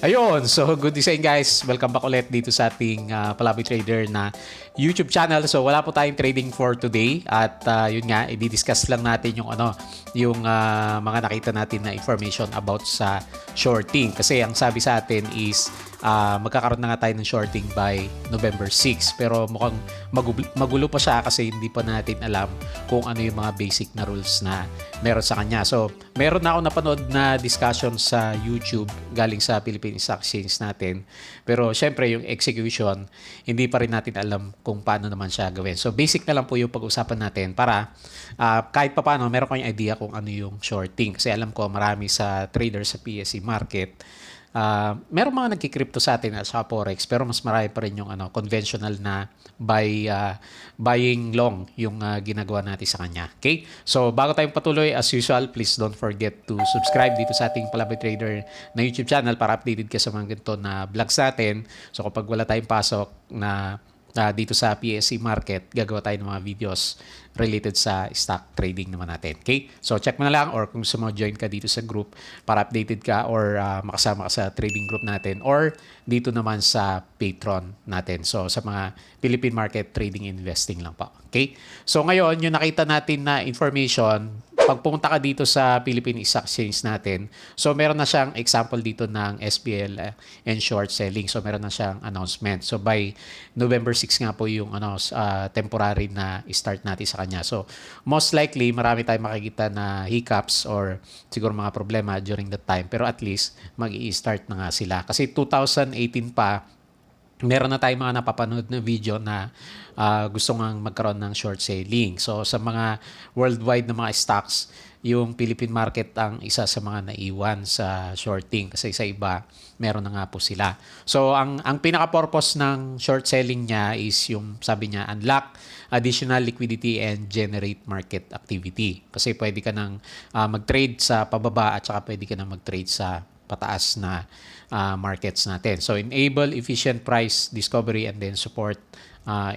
Ayun, so good day guys. Welcome back ulit dito sa ating Palaboy Trader na YouTube channel. So wala po tayong trading for today at yun nga, i-discuss lang natin yung mga nakita natin na information about sa shorting. Kasi ang sabi sa atin is magkakaroon na nga tayo ng shorting by November 6. Pero mukhang magulo pa siya kasi hindi pa natin alam kung ano yung mga basic na rules na meron sa kanya. So meron na ako napanood na discussion sa YouTube galing sa Philippine Stock Exchange natin. Pero syempre yung execution, hindi pa rin natin alam kung paano naman siya gawin. So basic na lang po yung pag-usapan natin para kahit pa paano meron kayong idea kung ano yung shorting. Kasi alam ko marami sa traders sa PSE market, meron mga nagki-crypto sa atin at sa Forex, pero mas marami pa rin yung conventional na buying long yung ginagawa natin sa kanya. Okay? So bago tayong patuloy, as usual, please don't forget to subscribe dito sa ating Palaboy Trader na YouTube channel para updated ka sa mga ganito na vlogs natin. So kapag wala tayong pasok na dito sa PSE market, gagawa tayo ng mga videos related sa stock trading naman natin. Okay? So check mo na lang, or kung gusto mo join ka dito sa group para updated ka, or makasama ka sa trading group natin, or dito naman sa Patreon natin. So sa mga Philippine market trading investing lang po. Okay? So ngayon, yung nakita natin na information, pag pumunta ka dito sa Philippine Stock Exchange natin, so meron na siyang example dito ng SPL and short selling. So meron na siyang announcement. So by November 6 nga po yung temporary na start natin sa kanya. So most likely marami tayong makikita na hiccups or siguro mga problema during that time. Pero at least mag-i-start na nga sila. Kasi 2018 pa, meron na tayong mga napapanood na video na gusto nga magkaroon ng short selling. So sa mga worldwide na mga stocks, yung Philippine market ang isa sa mga naiwan sa shorting kasi sa iba meron na nga po sila. So ang pinaka-purpose ng short selling niya is yung sabi niya, unlock additional liquidity and generate market activity. Kasi pwede ka nang mag-trade sa pababa at saka pwede ka nang mag-trade sa pataas na markets natin. So enable efficient price discovery and then support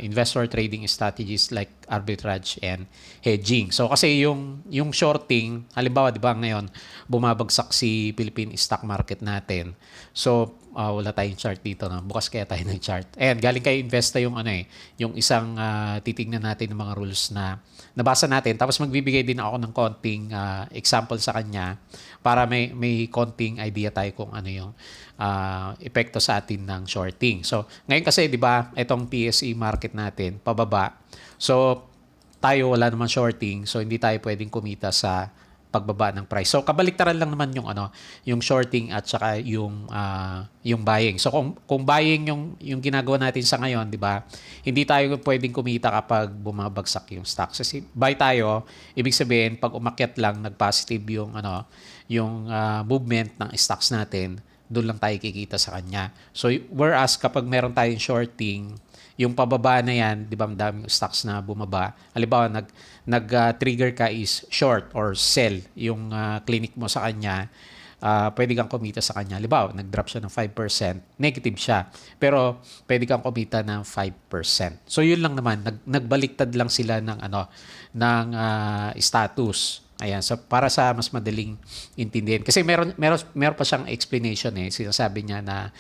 investor trading strategies like arbitrage and hedging. So kasi yung shorting, halimbawa 'di ba ngayon bumabagsak si Philippine stock market natin. So wala tayong chart dito, no? Bukas kaya tayo ng chart. Ayan, galing kay Investa yung yung isang titingnan natin ng mga rules na nabasa natin. Tapos magbibigay din ako ng konting example sa kanya para may konting idea tayo kung ano yung epekto sa atin ng shorting. So, ngayon kasi 'di ba, itong PSE market natin pababa. So, tayo wala naman shorting, so hindi tayo pwedeng kumita sa pagbaba ng price. So kabaliktaran lang naman yung shorting at saka yung buying. So kung buying yung ginagawa natin sa ngayon, 'di ba? Hindi tayo pwedeng kumita kapag bumabagsak yung stock. Kasi buy tayo, ibig sabihin pag umakyat lang nag-positive yung movement ng stocks natin, doon lang tayo kikita sa kanya. So whereas kapag meron tayong shorting, yung pababa na yan, di ba, daming stocks na bumaba. Halimbawa, nag-trigger ka is short or sell yung clinic mo sa kanya, pwede kang kumita sa kanya. Halimbawa, nag-drop siya ng 5%, negative siya. Pero, pwede kang kumita ng 5%. So, yun lang naman. Nagbaliktad lang sila ng status. Ayan, so para sa mas madaling intindihin. Kasi meron pa siyang explanation Sinasabi niya na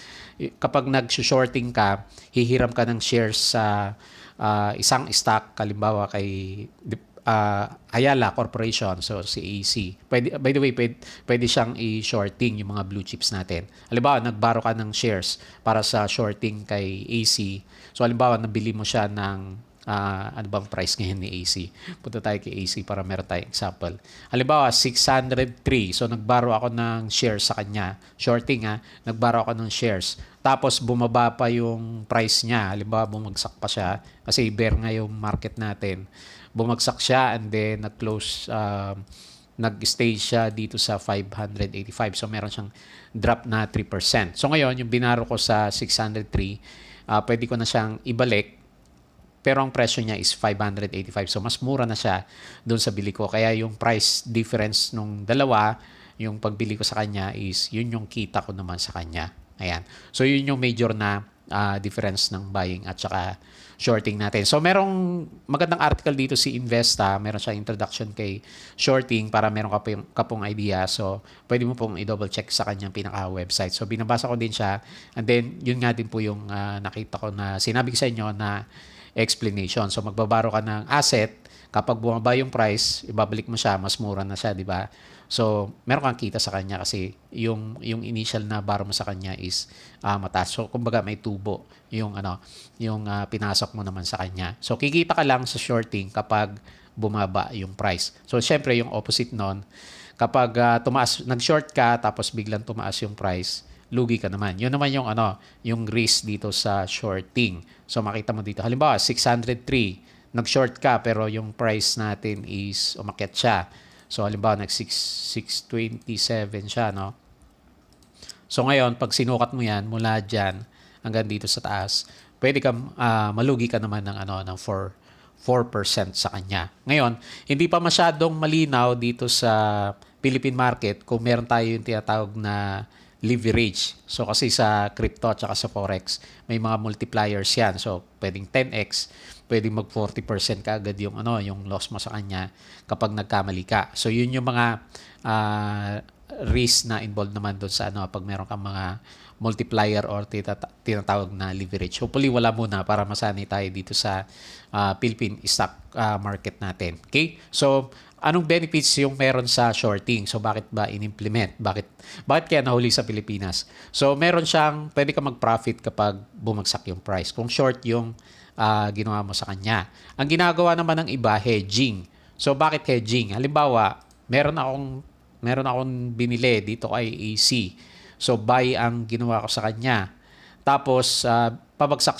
kapag nag-shorting ka, hihiram ka ng shares sa isang stock, halimbawa kay Ayala Corporation, so si AC. Pwede, by the way, pwede siyang i-shorting yung mga blue chips natin. Halimbawa, nagbaro ka ng shares para sa shorting kay AC. So halimbawa, nabili mo siya ng ano bang price ngayon ni AC? Punta tayo kay AC para meron tayong example. Halimbawa, 603. So, nagbaro ako ng shares sa kanya. Shorting nagbaro ako ng shares. Tapos, bumaba pa yung price niya. Halimbawa, bumagsak pa siya. Kasi bear nga yung market natin. Bumagsak siya and then nag-close, nag-stay siya dito sa 585. So, meron siyang drop na 3%. So, ngayon, yung binaro ko sa 603, pwede ko na siyang ibalik. Pero ang presyo niya is 585. So, mas mura na siya doon sa bili ko. Kaya yung price difference nung dalawa, yung pagbili ko sa kanya is yun yung kita ko naman sa kanya. Ayan. So, yun yung major na difference ng buying at saka shorting natin. So merong magandang article dito si Investa, meron siyang introduction kay shorting para meron ka pong idea. So pwede mo pong i-double check sa kanyang pinaka-website. So binabasa ko din siya, and then yun nga din po yung nakita ko na sinabi ko sa inyo na explanation. So magbabaro ka ng asset, kapag bumaba yung price, ibabalik mo siya, mas mura na siya, di ba? So, meron kang kita sa kanya kasi yung initial na baro mo sa kanya is mataas. So, kumbaga may tubo yung pinasok mo naman sa kanya. So, kikita ka lang sa shorting kapag bumaba yung price. So, syempre yung opposite nun, kapag nag-short ka tapos biglang tumaas yung price, lugi ka naman. Yun naman yung risk dito sa shorting. So, makita mo dito. Halimbawa, 603, nag-short ka pero yung price natin is umakyat siya. So, halimbawa, nag-627 siya, no? So, ngayon, pag sinukat mo yan, mula dyan hanggang dito sa taas, pwede kang malugi ka naman ng 4% sa kanya. Ngayon, hindi pa masyadong malinaw dito sa Philippine market kung meron tayo yung tinatawag na leverage. So, kasi sa crypto at sa forex, may mga multipliers yan. So, pwedeng 10x, pwedeng mag 40% ka agad yung loss mo sa kanya kapag nagkamali ka. So yun yung mga risk na involved naman doon sa pag meron kang mga multiplier or tinatawag na leverage. Hopefully wala muna para masanay tayo dito sa Philippine stock market natin. Okay? So anong benefits yung meron sa shorting? So bakit ba in-implement? Bakit kaya nahuli sa Pilipinas? So meron siyang pwede ka mag-profit kapag bumagsak yung price. Kung short yung ginawa mo sa kanya. Ang ginagawa naman ng iba, hedging. So, bakit hedging? Halimbawa, meron akong binili dito kay AC. So, buy ang ginawa ko sa kanya. Tapos, pabagsak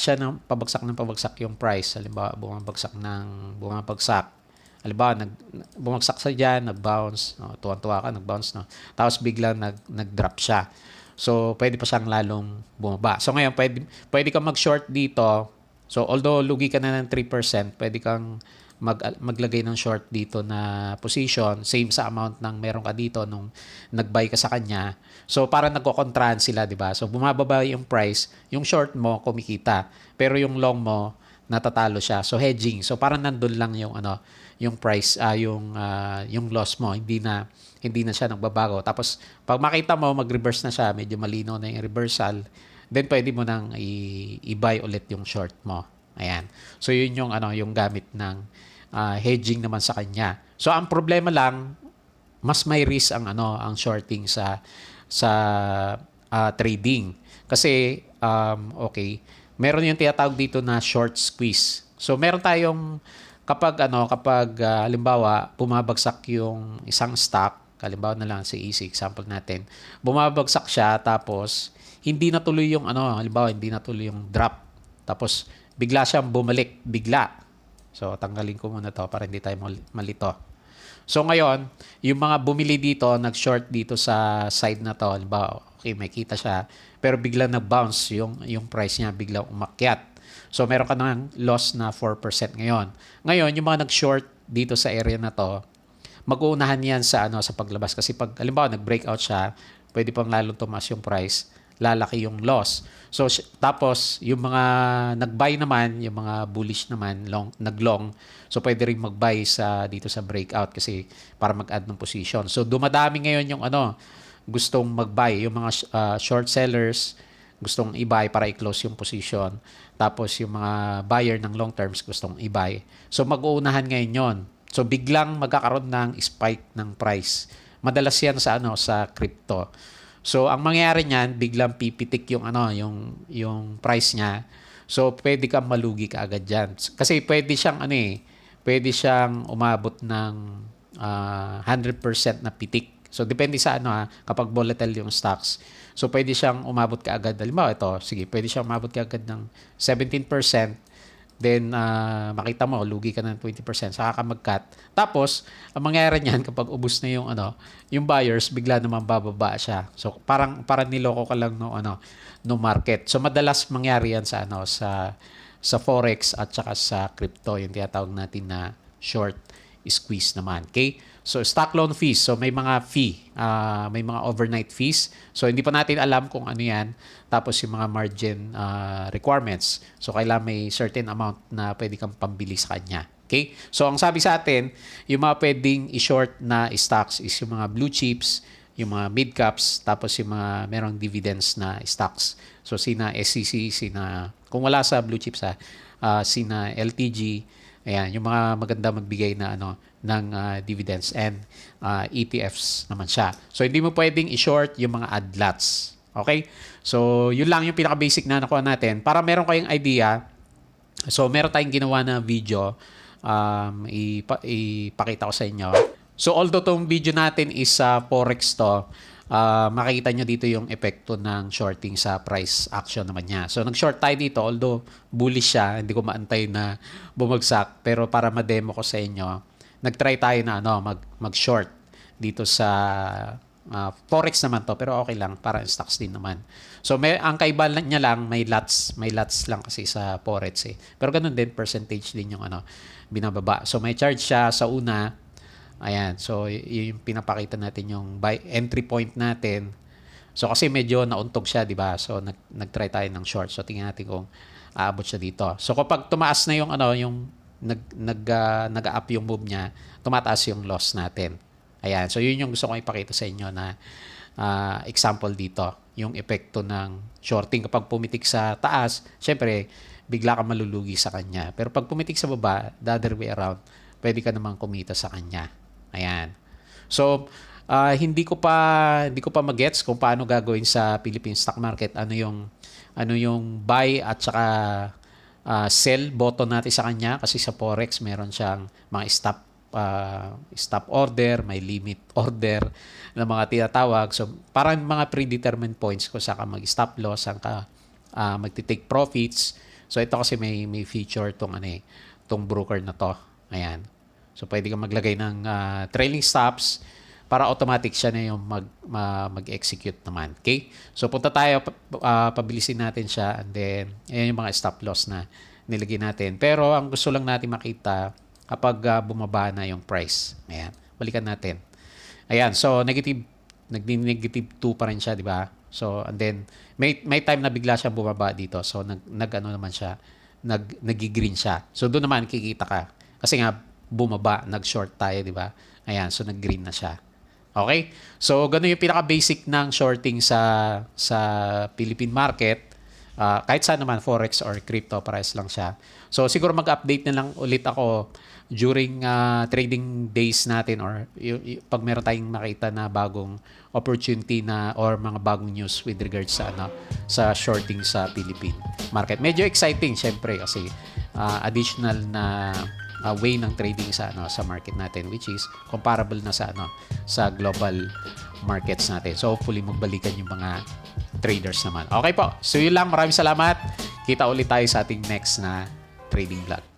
yung price. Halimbawa, bumabagsak. Halimbawa, bumagsak sa dyan, nag-bounce. No? Tuwan-tuwa ka, nag-bounce. No? Tapos, biglang nag-drop siya. So, pwede pa siyang lalong bumaba. So, ngayon, pwede kang mag-short dito. So, although lugi ka na ng 3%, pwede kang maglagay ng short dito na position, same sa amount ng meron ka dito nung nag-buy ka sa kanya. So, para nagkokontrahan sila, di ba? So, bumababa yung price, yung short mo kumikita, pero yung long mo natatalo siya. So, hedging. So, parang nandun lang yung price, yung loss mo, hindi na siya nagbabago. Tapos, pag makita mo, mag-reverse na siya, medyo malinaw na yung reversal, then pwede mo nang i-buy ulit yung short mo. Ayan. So yun yung gamit ng hedging naman sa kanya. So ang problema lang, mas may risk ang shorting sa trading. Kasi okay, meron yung tinatawag dito na short squeeze. So meron tayong kapag halimbawa bumabagsak yung isang stock, halimbawa na lang si EC example natin, bumabagsak siya tapos hindi natuloy yung halimbawa hindi natuloy yung drop. Tapos bigla siyang bumalik, bigla. So tanggalin ko muna to para hindi tayo malito. So ngayon, yung mga bumili dito, nag-short dito sa side na to, halimbawa, okay, may kita siya, pero bigla nag-bounce yung price niya, bigla umakyat. So meron ka ng loss na 4% ngayon. Ngayon, yung mga nag-short dito sa area na to, mag-uunahan yan sa paglabas kasi pag halimbawa nag-breakout siya, pwede pang lalong tumaas yung price, lalaki yung loss. So tapos yung mga nag-buy naman, yung mga bullish naman, nag-long, so pwede ring mag-buy dito sa breakout kasi para mag-add ng position. So dumadami ngayon yung gustong mag-buy, yung mga short sellers gustong i-buy para i-close yung position. Tapos yung mga buyer ng long terms gustong i-buy. So mag-uunahan ngayon yon. So biglang magkakaroon ng spike ng price. Madalas yan sa crypto. So ang mangyayari niyan, biglang pipitik yung price niya. So pwede kang malugi kaagad diyan. Kasi pwede siyang umabot ng 100% na pitik. So depende sa kapag volatile yung stocks. So pwede siyang umabot kaagad. Halimbawa pwede siyang umabot kaagad ng 17%. Then, makita mo, lugi ka ng 20%, saka ka mag-cut. Tapos, ang mangyayari niyan, kapag ubus na yung buyers, bigla naman bababa siya. So, parang niloko ka lang no market. So, madalas mangyari yan sa forex at saka sa crypto, yung tinatawag natin na short squeeze naman. Okay? So stock loan fees, so may mga fee, may mga overnight fees. So hindi pa natin alam kung ano 'yan. Tapos yung mga margin requirements. So kailangan may certain amount na pwede kang pambili sa kanya. Okay? So ang sabi sa atin, yung mga pwedeng i-short na stocks is yung mga blue chips, yung mga mid caps, tapos yung mga merong dividends na stocks. So sina SCC, sina kung wala sa blue chips sina LTG, ayan, yung mga maganda magbigay na ng dividends and ETFs naman siya. So hindi mo pwedeng i-short yung mga adlats. Okay? So yun lang yung pinaka-basic na nakuha natin. Para meron kayong idea, so meron tayong ginawa na video, ipakita ko sa inyo. So although tong video natin is forex to, makikita nyo dito yung epekto ng shorting sa price action naman niya. So nag-short tayo dito, although bullish siya, hindi ko maantay na bumagsak, pero para ma-demo ko sa inyo, nag-try tayo na mag-short dito sa forex naman to, pero okay lang, para stocks din naman. So ang kaiba niya lang, may lots lang kasi sa forex eh. Pero ganun din, percentage din yung binababa. So may charge siya sa una. Ayan, so yung pinapakita natin yung buy entry point natin. So kasi medyo nauntog siya, 'di ba? So nag-try tayo ng short. So tingnan natin kung aabot siya dito. So kapag tumaas na yung yung nag-up yung move niya, tumataas yung loss natin. Ayan, so yun yung gusto kong ipakita sa inyo na example dito, yung epekto ng shorting kapag pumitik sa taas, syempre bigla ka malulugi sa kanya. Pero pag pumitik sa baba, the other way around, pwede ka namang kumita sa kanya. Ayan. So, hindi ko pa magets kung paano gagawin sa Philippine stock market. Ano yung buy at saka sell button natin sa kanya, kasi sa forex meron siyang mga stop order, may limit order na mga tinatawag. So, parang mga predetermined points kung saan ka mag-stop loss, saan ka magti-take profits. So, ito kasi may feature tong broker na to. Ayan. So, pwede kang maglagay ng trailing stops para automatic siya na yung mag-execute naman. Okay? So, punta tayo, pabilisin natin siya, and then, ayan yung mga stop loss na nilagay natin. Pero, ang gusto lang natin makita, kapag bumaba na yung price. Ayan. Balikan natin. Ayan. So, nag-negative 2 pa rin siya, di ba? So, and then, may time na bigla siyang bumaba dito. So, naman siya, nag-green siya. So, doon naman kikita ka. Kasi nga, bumaba, nag-short tayo, di ba? Ayan, so nag-green na siya. Okay? So, ganun yung pinaka-basic ng shorting sa Philippine market. Kahit saan naman, forex or crypto, pares lang siya. So, siguro mag-update na lang ulit ako during trading days natin, or pag meron tayong makita na bagong opportunity na or mga bagong news with regards sa shorting sa Philippine market. Medyo exciting, syempre, kasi additional na way ng trading sa market natin, which is comparable na sa global markets natin. So hopefully magbalikan yung mga traders naman. Okay po. So yun lang, maraming salamat. Kita ulit tayo sa ating next na trading vlog.